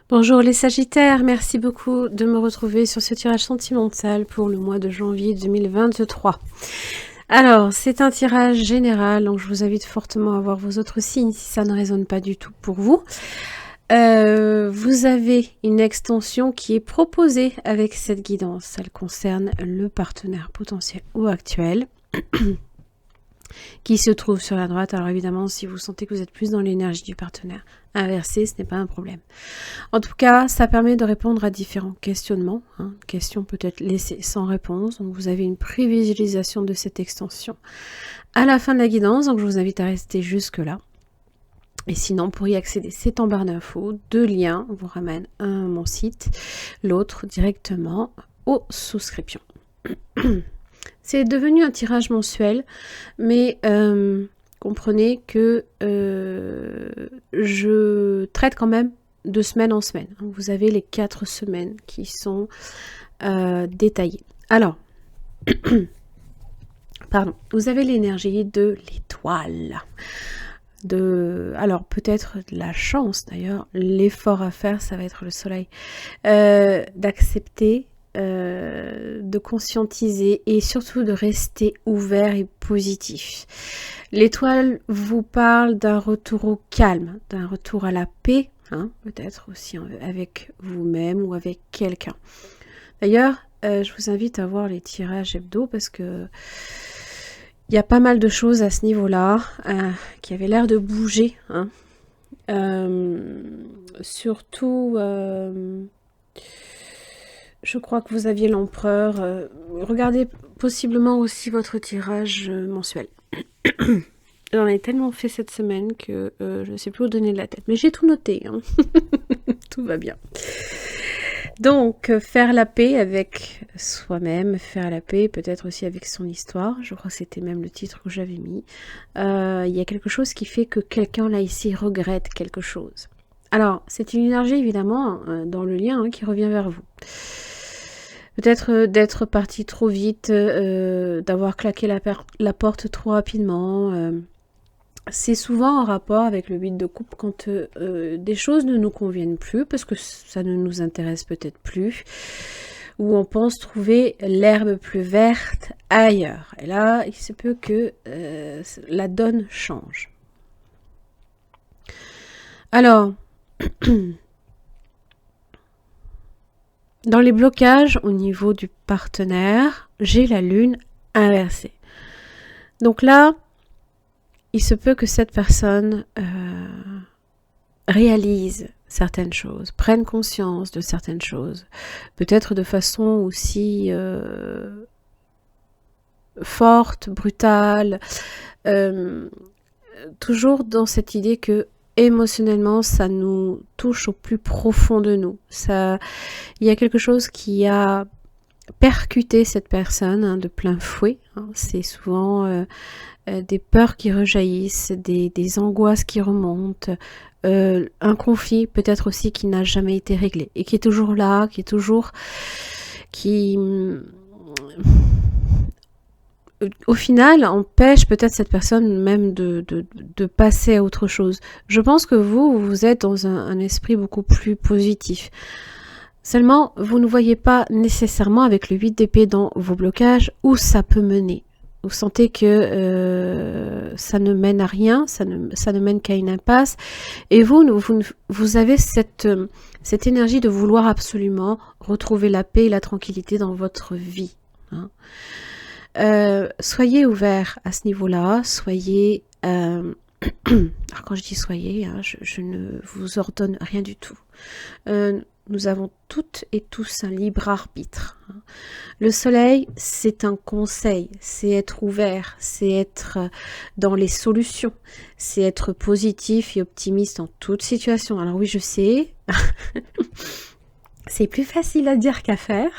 Bonjour les Sagittaires, merci beaucoup de me retrouver sur ce tirage sentimental pour le mois de janvier 2023. Alors, c'est un tirage général, donc je vous invite fortement à voir vos autres signes si ça ne résonne pas du tout pour vous. Vous avez une extension qui est proposée avec cette guidance. Elle concerne le partenaire potentiel ou actuel qui se trouve sur la droite. Alors évidemment, si vous sentez que vous êtes plus dans l'énergie du partenaire inversé, ce n'est pas un problème. En tout cas, ça permet de répondre à différents questionnements, questions peut-être laissées sans réponse. Donc vous avez une prévisualisation de cette extension à la fin de la guidance, donc je vous invite à rester jusque-là. Et sinon, pour y accéder, c'est en barre d'infos. 2 liens vous ramènent à mon site, l'autre directement aux souscriptions. C'est devenu un tirage mensuel, mais comprenez que je traite quand même de semaine en semaine. Vous avez les 4 semaines qui sont détaillées. Alors, pardon, vous avez l'énergie de l'étoile. Alors peut-être de la chance d'ailleurs, l'effort à faire, ça va être le soleil, d'accepter, de conscientiser et surtout de rester ouvert et positif. L'étoile vous parle d'un retour au calme, d'un retour à la paix, peut-être aussi avec vous-même ou avec quelqu'un. D'ailleurs, je vous invite à voir les tirages hebdo parce que il y a pas mal de choses à ce niveau-là qui avaient l'air de bouger. Surtout, je crois que vous aviez l'empereur. Regardez possiblement aussi votre tirage mensuel. J'en ai tellement fait cette semaine que je ne sais plus où donner de la tête. Mais j'ai tout noté. Tout va bien. Donc, faire la paix avec soi-même, faire la paix peut-être aussi avec son histoire, je crois que c'était même le titre que j'avais mis. Il y a quelque chose qui fait que quelqu'un là ici regrette quelque chose. Alors, c'est une énergie évidemment dans le lien qui revient vers vous. Peut-être d'être parti trop vite, d'avoir claqué la porte trop rapidement. C'est souvent en rapport avec le 8 de coupe quand des choses ne nous conviennent plus, parce que ça ne nous intéresse peut-être plus, ou on pense trouver l'herbe plus verte ailleurs. Et là, il se peut que la donne change. Alors, dans les blocages au niveau du partenaire, j'ai la lune inversée. Donc là, il se peut que cette personne réalise certaines choses, prenne conscience de certaines choses, peut-être de façon aussi forte, brutale, toujours dans cette idée que émotionnellement, ça nous touche au plus profond de nous. Il y a quelque chose qui a percuté cette personne de plein fouet. C'est souvent des peurs qui rejaillissent, des angoisses qui remontent, un conflit peut-être aussi qui n'a jamais été réglé et qui est toujours là, qui au final empêche peut-être cette personne même de passer à autre chose. Je pense que vous êtes dans un esprit beaucoup plus positif. Seulement, vous ne voyez pas nécessairement avec le 8 d'épée dans vos blocages où ça peut mener. Vous sentez que ça ne mène à rien, ça ne mène qu'à une impasse. Et vous avez cette énergie de vouloir absolument retrouver la paix et la tranquillité dans votre vie. Soyez ouverts à ce niveau-là, soyez... alors quand je dis soyez, je ne vous ordonne rien du tout. Nous avons toutes et tous un libre arbitre. Le soleil, c'est un conseil, c'est être ouvert, c'est être dans les solutions, c'est être positif et optimiste en toute situation. Alors oui, je sais, c'est plus facile à dire qu'à faire.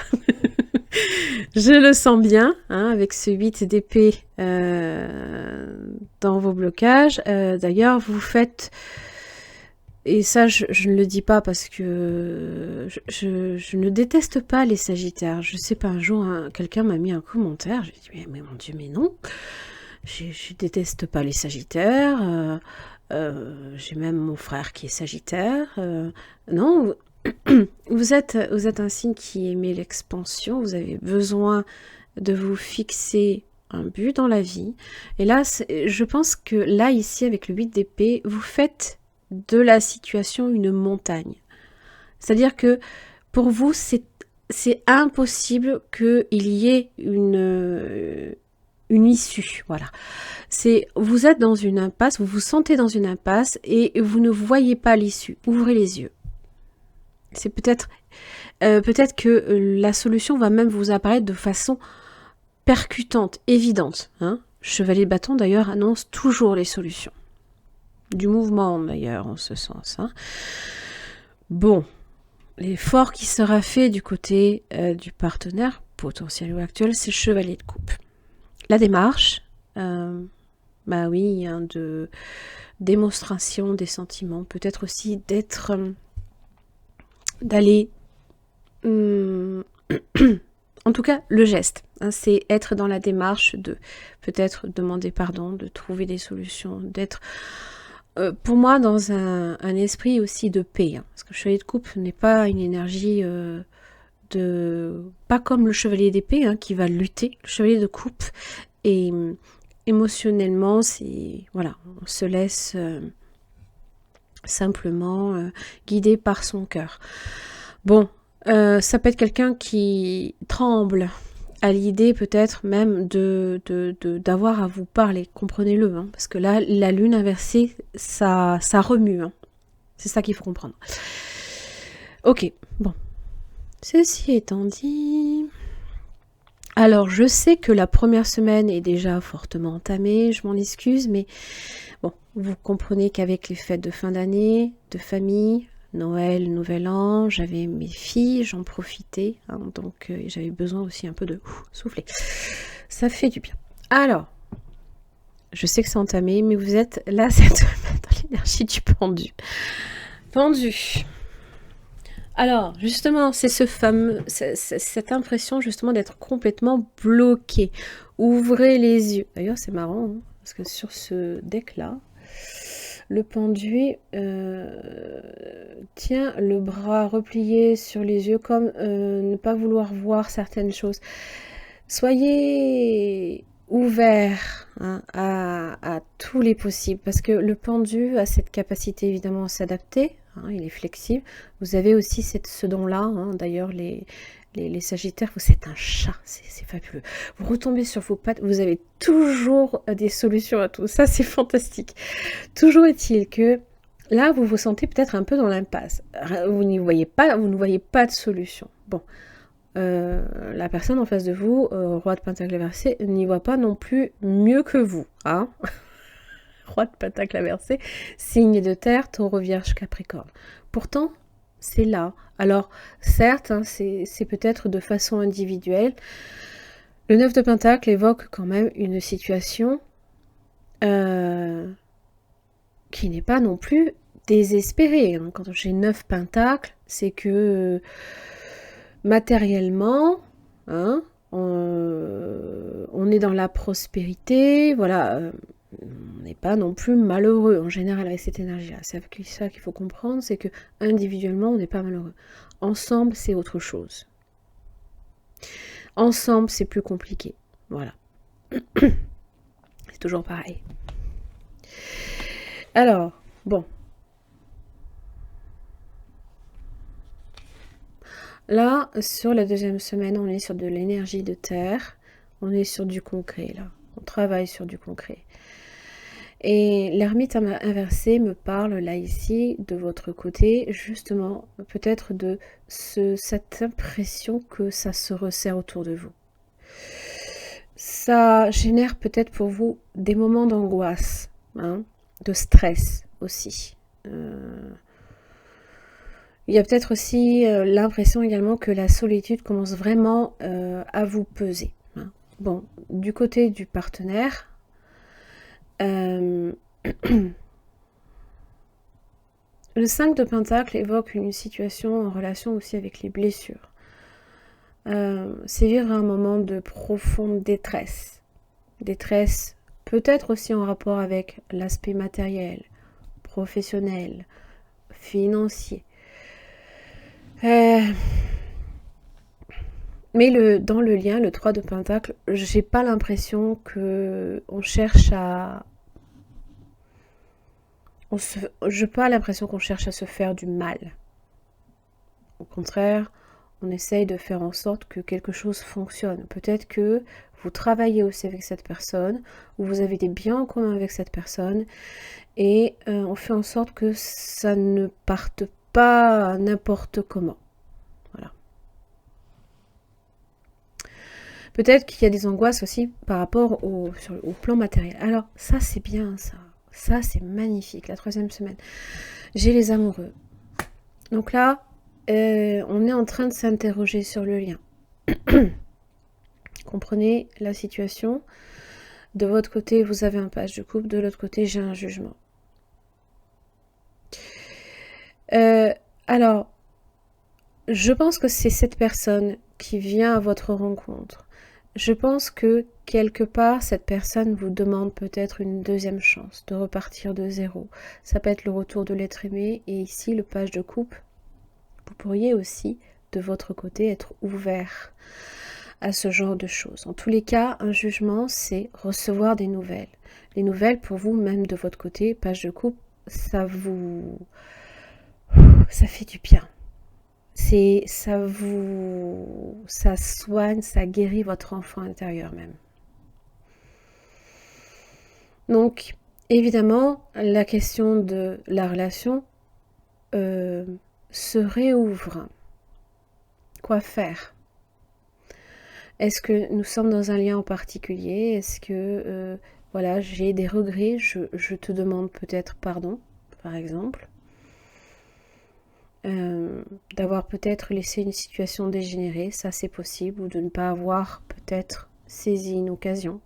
Je le sens bien, avec ce 8 d'épée dans vos blocages. D'ailleurs, vous faites... Et ça, je ne le dis pas parce que je ne déteste pas les Sagittaires. Je sais pas, un jour, quelqu'un m'a mis un commentaire. J'ai dit, mais mon Dieu, mais non. Je déteste pas les Sagittaires. J'ai même mon frère qui est Sagittaire. Non, Vous êtes un signe qui aimait l'expansion, vous avez besoin de vous fixer un but dans la vie. Et là, je pense que là, ici, avec le 8 d'épée, vous faites de la situation une montagne. C'est-à-dire que pour vous, c'est impossible qu'il y ait une issue. Voilà. Vous êtes dans une impasse, vous vous sentez dans une impasse et vous ne voyez pas l'issue. Ouvrez les yeux. C'est peut-être que la solution va même vous apparaître de façon percutante, évidente. Hein. Chevalier de bâton, d'ailleurs, annonce toujours les solutions. Du mouvement, d'ailleurs, en ce sens. Hein. Bon, l'effort qui sera fait du côté du partenaire, potentiel ou actuel, c'est le chevalier de coupe. La démarche, bah oui, hein, de démonstration des sentiments, peut-être aussi d'aller... en tout cas, le geste, hein, c'est être dans la démarche de peut-être demander pardon, de trouver des solutions, d'être, pour moi, dans un esprit aussi de paix. Hein, parce que le chevalier de coupe n'est pas une énergie pas comme le chevalier d'épée hein, qui va lutter. Le chevalier de coupe est émotionnellement, voilà, on se laisse simplement guider par son cœur. Bon. Ça peut être quelqu'un qui tremble à l'idée peut-être même d'avoir à vous parler, comprenez-le, hein, parce que là, la lune inversée, ça remue, hein. C'est ça qu'il faut comprendre. Ok, bon. Ceci étant dit... Alors, je sais que la première semaine est déjà fortement entamée, je m'en excuse, mais bon, vous comprenez qu'avec les fêtes de fin d'année, de famille... Noël, Nouvel An, j'avais mes filles, j'en profitais, hein, donc j'avais besoin aussi un peu de souffler. Ça fait du bien. Alors, je sais que c'est entamé, mais vous êtes là cette semaine dans l'énergie du pendu. Pendu. Alors, justement, c'est cette impression justement d'être complètement bloqué. Ouvrez les yeux. D'ailleurs, c'est marrant, hein, parce que sur ce deck-là, le pendu tient le bras replié sur les yeux comme ne pas vouloir voir certaines choses. Soyez ouverts hein, à tous les possibles parce que le pendu a cette capacité évidemment à s'adapter, hein, il est flexible. Vous avez aussi ce don-là, hein, d'ailleurs les Sagittaires, vous êtes un chat, c'est fabuleux. Vous retombez sur vos pattes, vous avez toujours des solutions à tout. Ça, c'est fantastique. Toujours est-il que là, vous vous sentez peut-être un peu dans l'impasse. Vous ne voyez pas de solution. Bon, la personne en face de vous, roi de pentacle inversé, n'y voit pas non plus mieux que vous. Hein. Roi de pentacle inversé, signe de terre, taureau, vierge, capricorne. Pourtant, c'est là. Alors, certes, hein, c'est peut-être de façon individuelle. Le 9 de pentacle évoque quand même une situation qui n'est pas non plus désespérée. Hein. Quand j'ai 9 pentacles, c'est que matériellement, hein, on est dans la prospérité, voilà. On n'est pas non plus malheureux en général avec cette énergie-là. C'est ça qu'il faut comprendre, c'est que individuellement, on n'est pas malheureux. Ensemble, c'est autre chose. Ensemble, c'est plus compliqué. Voilà. C'est toujours pareil. Alors, bon. Là, sur la deuxième semaine, on est sur de l'énergie de terre. On est sur du concret, là. On travaille sur du concret. Et l'ermite inversé me parle là ici de votre côté justement peut-être de cette impression que ça se resserre autour de vous. Ça génère peut-être pour vous des moments d'angoisse, hein, de stress aussi. Il y a peut-être aussi l'impression également que la solitude commence vraiment à vous peser. Hein. Bon, du côté du partenaire, le 5 de pentacle évoque une situation en relation aussi avec les blessures. C'est vivre un moment de profonde détresse. Détresse peut-être aussi en rapport avec l'aspect matériel, professionnel, financier. Euh, mais dans le lien, le 3 de Pentacle, j'ai pas l'impression que on cherche à... J'ai pas l'impression qu'on cherche à se faire du mal. Au contraire, on essaye de faire en sorte que quelque chose fonctionne. Peut-être que vous travaillez aussi avec cette personne, ou vous avez des biens en commun avec cette personne, et on fait en sorte que ça ne parte pas n'importe comment. Voilà. Peut-être qu'il y a des angoisses aussi par rapport au plan matériel. Alors, ça, c'est bien, ça. Ça, c'est magnifique, la 3e semaine. J'ai les amoureux. Donc là, on est en train de s'interroger sur le lien. Comprenez la situation. De votre côté, vous avez un page de coupe. De l'autre côté, j'ai un jugement. Alors, je pense que c'est cette personne qui vient à votre rencontre. Je pense que quelque part, cette personne vous demande peut-être une 2e chance, de repartir de zéro. Ça peut être le retour de l'être aimé. Et ici, le page de coupe, vous pourriez aussi, de votre côté, être ouvert à ce genre de choses. En tous les cas, un jugement, c'est recevoir des nouvelles. Les nouvelles, pour vous, même de votre côté, page de coupe, ça fait du bien. Ça soigne, ça guérit votre enfant intérieur même. Donc, évidemment, la question de la relation se réouvre. Quoi faire? Est-ce que nous sommes dans un lien en particulier? Est-ce que, voilà, j'ai des regrets? Je te demande peut-être pardon, par exemple. D'avoir peut-être laissé une situation dégénérer, ça c'est possible, ou de ne pas avoir peut-être saisi une occasion.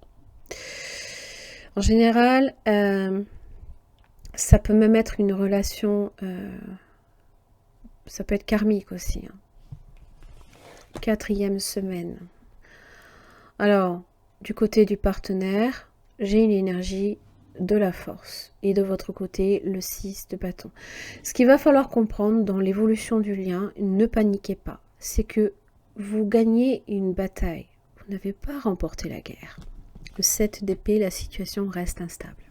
En général, ça peut même être une relation, ça peut être karmique aussi. 4e semaine. Alors, du côté du partenaire, j'ai une énergie de la force. Et de votre côté, le 6 de bâton. Ce qu'il va falloir comprendre dans l'évolution du lien, ne paniquez pas, c'est que vous gagnez une bataille. Vous n'avez pas remporté la guerre. Le 7 d'épée, la situation reste instable.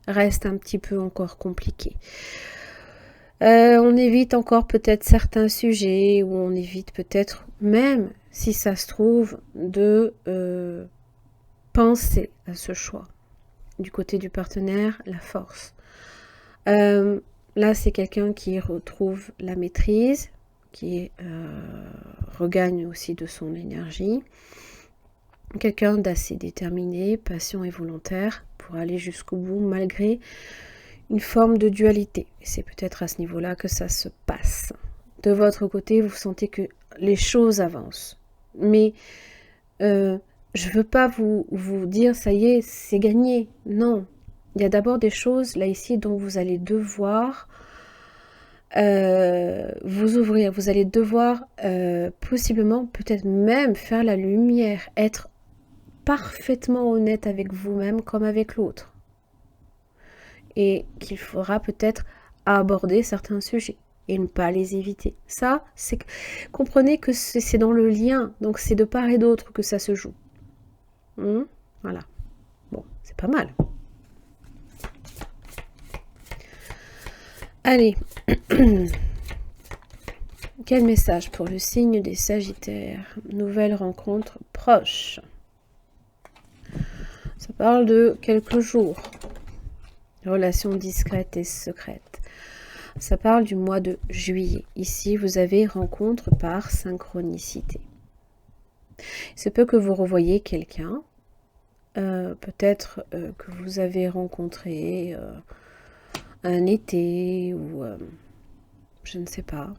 Reste un petit peu encore compliqué. On évite encore peut-être certains sujets, ou on évite peut-être même, si ça se trouve, de penser à ce choix. Du côté du partenaire, la force. Là, c'est quelqu'un qui retrouve la maîtrise, qui regagne aussi de son énergie. Quelqu'un d'assez déterminé, patient et volontaire pour aller jusqu'au bout, malgré une forme de dualité. Et c'est peut-être à ce niveau-là que ça se passe. De votre côté, vous sentez que les choses avancent. Mais je ne veux pas vous dire, ça y est, c'est gagné. Non. Il y a d'abord des choses, là, ici, dont vous allez devoir vous ouvrir. Vous allez devoir, possiblement, peut-être même faire la lumière, être parfaitement honnête avec vous-même comme avec l'autre. Et qu'il faudra peut-être aborder certains sujets et ne pas les éviter. Ça, c'est comprenez que c'est dans le lien, donc c'est de part et d'autre que ça se joue. Voilà. Bon, c'est pas mal. Allez. Quel message pour le signe des Sagittaires? Nouvelle rencontre proche. Ça parle de quelques jours. Relations discrètes et secrètes. Ça parle du mois de juillet. Ici, vous avez rencontre par synchronicité. Il se peut que vous revoyiez quelqu'un, peut-être que vous avez rencontré un été, ou je ne sais pas.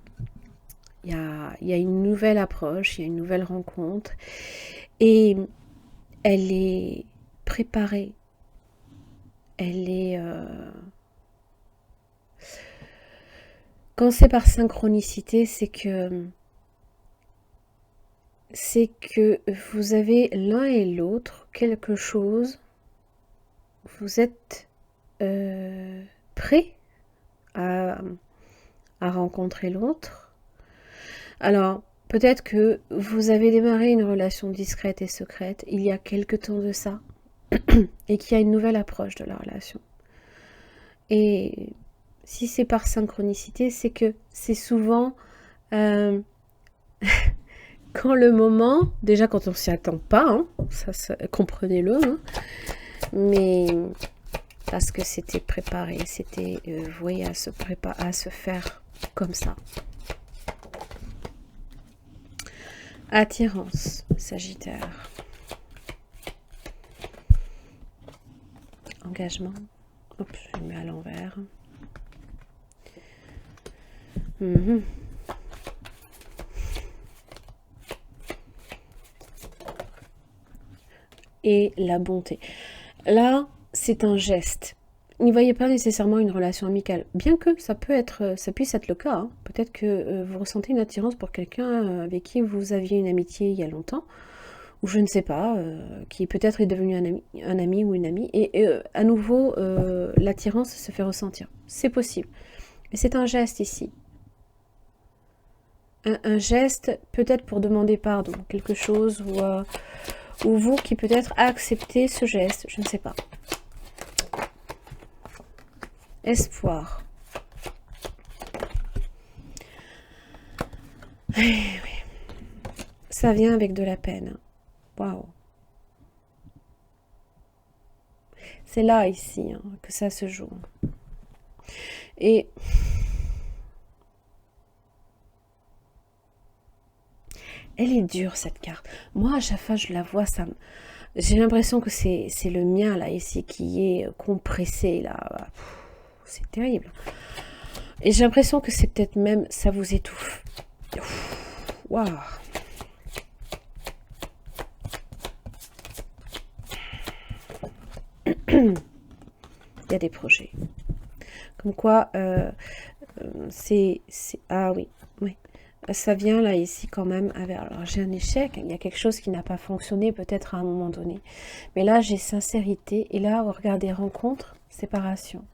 Il y a une nouvelle approche, il y a une nouvelle rencontre, et elle est préparée. Elle est... Quand c'est par synchronicité, c'est que vous avez l'un et l'autre quelque chose, vous êtes prêt à à rencontrer l'autre. Alors, peut-être que vous avez démarré une relation discrète et secrète il y a quelque temps de ça, et qu'il y a une nouvelle approche de la relation. Et si c'est par synchronicité, c'est que c'est souvent quand le moment, déjà quand on s'y attend pas, hein, ça comprenez-le, hein, mais parce que c'était préparé, c'était voué à se faire comme ça. Attirance, Sagittaire. Engagement. Hop, je le mets à l'envers. Et la bonté. Là, c'est un geste. N'y voyez pas nécessairement une relation amicale, bien que ça puisse être le cas. Hein. Peut-être que vous ressentez une attirance pour quelqu'un avec qui vous aviez une amitié il y a longtemps, ou je ne sais pas, qui peut-être est devenu un ami ou une amie, et à nouveau, l'attirance se fait ressentir. C'est possible. Mais c'est un geste ici. Un geste peut-être pour demander pardon, quelque chose, ou vous qui peut-être acceptez ce geste, je ne sais pas. Espoir. Oui. Ça vient avec de la peine. Waouh. C'est là, ici, hein, que ça se joue. Et elle est dure, cette carte. Moi, à chaque fois je la vois, j'ai l'impression que c'est le mien, là, ici, qui est compressé, là. C'est terrible. Et j'ai l'impression que c'est peut-être même, ça vous étouffe. Waouh. Il y a des projets. Comme quoi, ah oui, oui. Ça vient là, ici, quand même. Alors, j'ai un échec. Il y a quelque chose qui n'a pas fonctionné, peut-être à un moment donné. Mais là, j'ai sincérité. Et là, regardez, rencontre, séparation.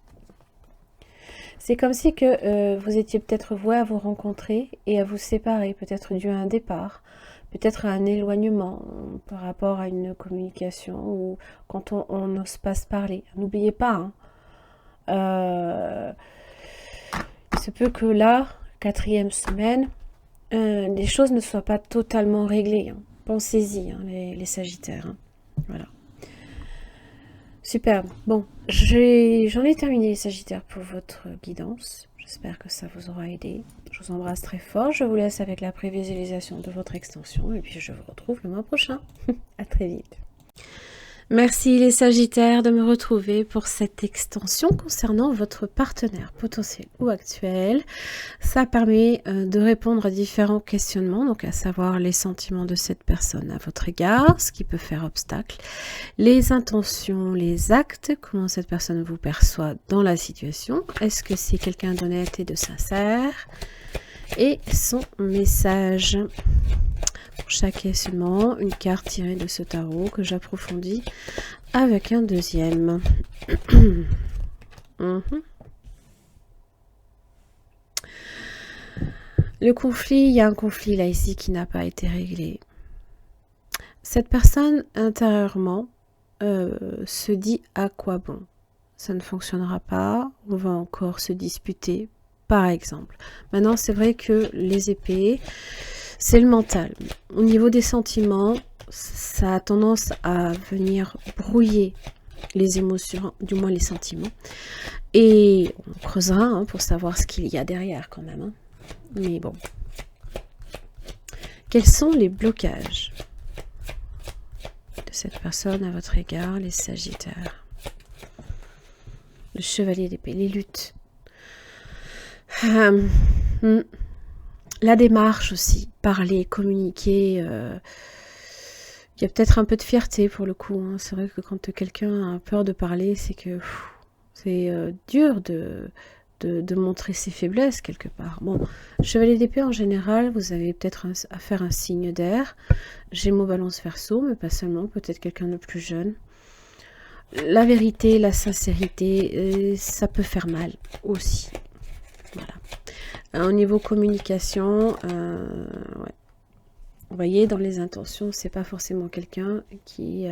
C'est comme si que vous étiez peut-être voué à vous rencontrer et à vous séparer, peut-être dû à un départ, peut-être à un éloignement par rapport à une communication ou quand on n'ose pas se parler. N'oubliez pas, hein, il se peut que là, 4e semaine, les choses ne soient pas totalement réglées. Hein. Pensez-y, hein, les Sagittaires. Hein. Voilà. Superbe. Bon, j'en ai terminé les Sagittaires pour votre guidance. J'espère que ça vous aura aidé. Je vous embrasse très fort. Je vous laisse avec la prévisualisation de votre extension. Et puis je vous retrouve le mois prochain. À très vite. Merci les Sagittaires de me retrouver pour cette extension concernant votre partenaire potentiel ou actuel. Ça permet de répondre à différents questionnements, donc à savoir les sentiments de cette personne à votre égard, ce qui peut faire obstacle, les intentions, les actes, comment cette personne vous perçoit dans la situation, est-ce que c'est quelqu'un d'honnête et de sincère, et son message. Pour chaque questionnement, une carte tirée de ce tarot que j'approfondis avec un deuxième. Le conflit, il y a un conflit là ici qui n'a pas été réglé. Cette personne intérieurement se dit à quoi bon. Ça ne fonctionnera pas, on va encore se disputer, par exemple. Maintenant, c'est vrai que les épées, c'est le mental. Au niveau des sentiments, ça a tendance à venir brouiller les émotions, du moins les sentiments. Et on creusera hein, pour savoir ce qu'il y a derrière quand même. Hein. Mais bon. Quels sont les blocages de cette personne à votre égard, les Sagittaires? Le chevalier d'épée, les luttes. La démarche aussi, parler, communiquer. Il y a peut-être un peu de fierté pour le coup. Hein. C'est vrai que quand quelqu'un a peur de parler, c'est que c'est dur de montrer ses faiblesses quelque part. Bon, chevalier d'épée en général, vous avez peut-être à faire un signe d'air. Gémeaux, Balance, Verseau, mais pas seulement, peut-être quelqu'un de plus jeune. La vérité, la sincérité, ça peut faire mal aussi. Voilà. Au niveau communication, ouais. Vous voyez, dans les intentions, c'est pas forcément quelqu'un qui